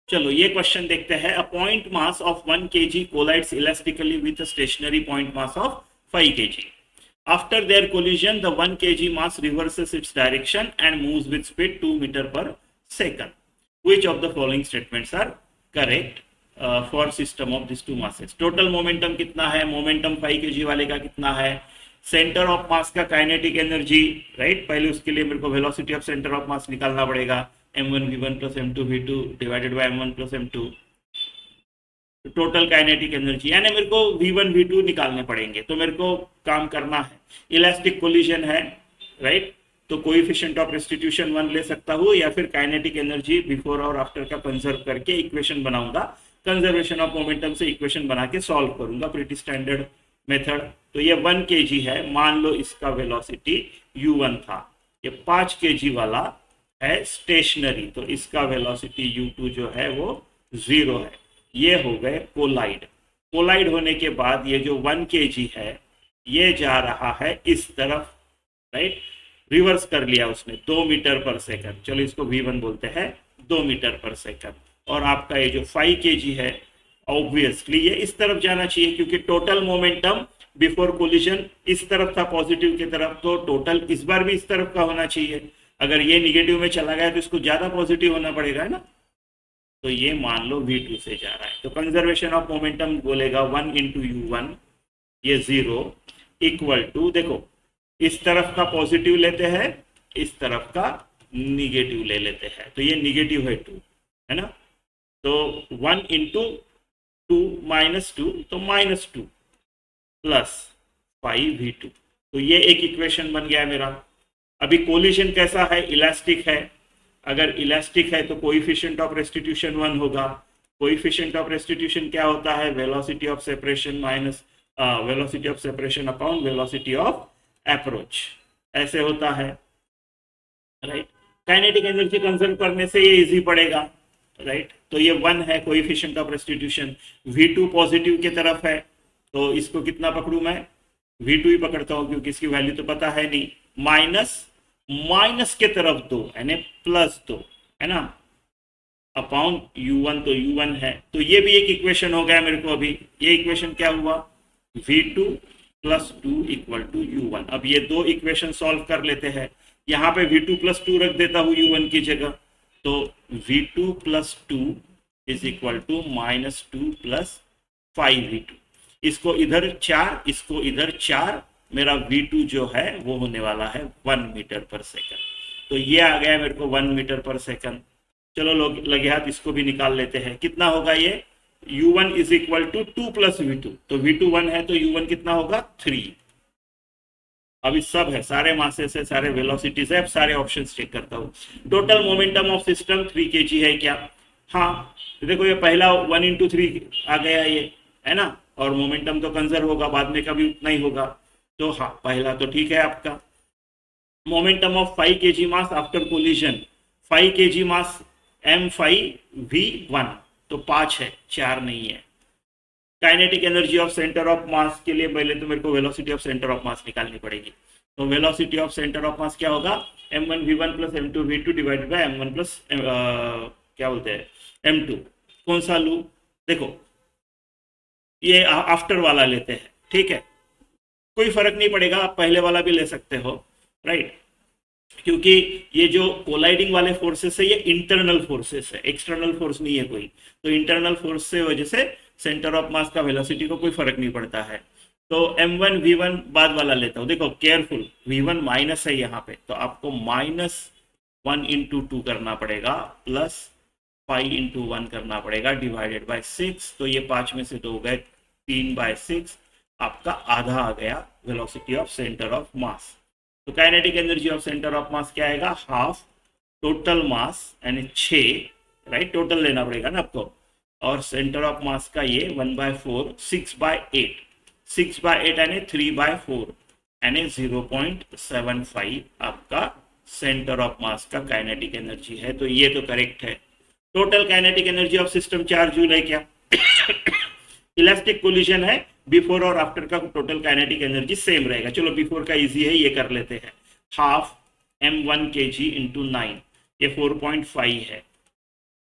चलो ये क्वेश्चन देखते हैं। A point mass of 1 kg collides elastically with a stationary point mass of 5 kg. After their collision, the 1 kg mass reverses its direction and moves with speed 2 meter per second. Which of the following statements are correct for system of these two masses? Total momentum कितना है? Momentum 5 kg वाले का कितना है? Centre of मास का kinetic energy, right, पहले उसके लिए मेरे को वेलोसिटी ऑफ सेंटर ऑफ मास निकालना पड़ेगा, m1v1 plus m2v2 divided by m1 plus m2, total kinetic energy, यानी मेरे को v1 v2 निकालने पड़ेंगे। तो मेरे को काम करना है, इलास्टिक कोलिजन है, राइट, तो कोएफिशिएंट ऑफ रेस्टिट्यूशन 1 ले सकता हूँ, या फिर काइनेटिक एनर्जी बिफोर और आफ्टर का कंजर्व करके इक्वेशन बनाऊंगा, कंजर्वेशन ऑफ मोमेंटम से इक्वेशन बना के सॉल्व करूंगा, प्रीटी स्टैंडर्ड मेथड। तो ये 1 kg है, मान लो इसका वेलोसिटी u1 था, ये 5 kg वाला है स्टेशनरी, तो इसका वेलोसिटी u2 जो है वो 0 है। ये हो गए कोलाइड। कोलाइड होने के बाद ये जो 1 kg है ये जा रहा है इस तरफ, राइट, रिवर्स कर लिया उसने 2 मीटर पर सेकंड, चलो इसको v1 बोलते हैं, 2 मीटर पर सेकंड। और आपका ये जो 5 kg है ऑब्वियसली ये इस तरफ जाना चाहिए, क्योंकि टोटल मोमेंटम बिफोर कोलिजन इस तरफ था पॉजिटिव की तरफ, तो टोटल इस बार भी इस तरफ का होना चाहिए। अगर ये निगेटिव में चला गया तो इसको ज्यादा पॉजिटिव होना पड़ेगा, है ना। तो ये मान लो v2 से जा रहा है, तो कंजर्वेशन ऑफ मोमेंटम बोलेगा 1 इंटू u1, ये 0 इक्वल टू, देखो इस तरफ का पॉजिटिव लेते हैं, इस तरफ का निगेटिव ले लेते हैं, तो ये निगेटिव है 2, है ना। तो 1 इंटू 2 माइनस 2, तो माइनस 2 प्लस 5v2, तो ये एक इक्वेशन बन गया है मेरा। अभी कोलिजन कैसा है? इलास्टिक है। अगर इलास्टिक है तो कोएफिशिएंट ऑफ रेस्टिट्यूशन 1 होगा। कोएफिशिएंट ऑफ रेस्टिट्यूशन क्या होता है? Velocity of separation minus velocity of separation upon velocity of approach, ऐसे होता है, राइट। काइनेटिक एनर्जी कंजर्व करने से ये इजी पड़ेगा, राइट। तो ये 1 है coefficient of restitution, v2 positive की तरफ है, तो इसको कितना पकड़ू मैं? v2 ही पकड़ता हूं, क्योंकि इसकी वैल्यू तो पता है नहीं। माइनस के तरफ 2 यानी प्लस 2, है ना, अपॉन u1, तो u1 है, तो ये भी एक इक्वेशन हो गया मेरे को। अभी ये इक्वेशन क्या हुआ? v2 plus 2 equal to u1। अब ये दो इक्वेशन सॉल्व कर लेते हैं। यहाँ पे v2 प्लस 2 रख देता हूँ u1 की जगह, तो v2 plus 2 is equal to minus 2 plus 5v2। इसको इधर 4, इसको इधर 4, मेरा v2 जो है वो होने वाला है 1 मीटर पर सेकंड। तो ये आ गया मेरे को 1 मीटर पर सेकंड। चलो लोग लगे हाथ, इसको भी निकाल लेते हैं। कितना होगा ये? u1 is equal to 2 plus v2, तो v2 1 है, तो u1 कितना होगा? 3। अभी सब है, सारे मासेस है, सारे वेलोसिटीज है, अब सारे ऑप्शंस चेक करता हूँ। Total momentum of system 3 kg है क्या? हाँ, देखो ये पहला 1 इंटू 3 आ गया, ये है ना, और मोमेंटम तो कंजर्व होगा, बाद में कभी उतना ही होगा, तो हाँ पहला तो ठीक है आपका। Momentum of 5 kg mass after collision, 5 kg mass m5v1, तो 5 है, 4 नहीं है। Kinetic energy of centre of मास के लिए पहले तो मेरे को वेलोसिटी ऑफ सेंटर ऑफ मास निकालनी पड़ेगी। तो velocity of centre of mass क्या होगा? m1v1 plus m2v2 divided by m1 plus क्या बोलते हैं m2। कौन सा लूँ? देखो ये आफ्टर वाला लेते हैं, ठीक है, कोई फर्क नहीं पड़ेगा, आप पहले वाला भी ले सकते हो, राइट, क्योंकि ये जो कोलाइडिंग वाले फोर्सेस है ये इंटरनल फोर्सेस है, एक्सटर्नल फोर्स नहीं है कोई। तो इंटरनल फोर्स से वजह से सेंटर ऑफ मास का वेलोसिटी को कोई फर्क नहीं पड़ता है। तो m1 v1 बाद वाला लेता हूँ। देखो केयरफुल, v1 माइनस है यहाँ पे, तो आपको -1 इंटू 2 करना पड़ेगा, प्लस 5 इंटू 1 करना पड़ेगा, डिवाइडेड बाय 6। तो ये 5 में से 2 गए, 3/6, आपका आधा आ गया velocity of centre of mass. तो kinetic energy of centre of mass क्या आएगा? हाफ टोटल मास यानी 6, राइट, टोटल लेना पड़ेगा ना आपको, और सेंटर ऑफ मास का ये 1/4, 6/8, 6/8 यानी 3/4 यानी 0.75 आपका सेंटर ऑफ मास का काइनेटिक एनर्जी है। तो ये तो करेक्ट है। Total kinetic energy of system 4 joule है क्या? इलास्टिक कोलिजन है, बिफोर और आफ्टर का टोटल काइनेटिक एनर्जी सेम रहेगा। चलो बिफोर का इजी है, ये कर लेते हैं। हाफ m1 kg इंटू 9, ये 4.5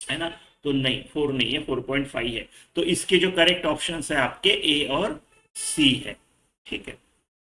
है ना। तो नहीं, 4 नहीं है, 4.5 है। तो इसके जो करेक्ट ऑप्शन है आपके ए और सी है। ठीक है।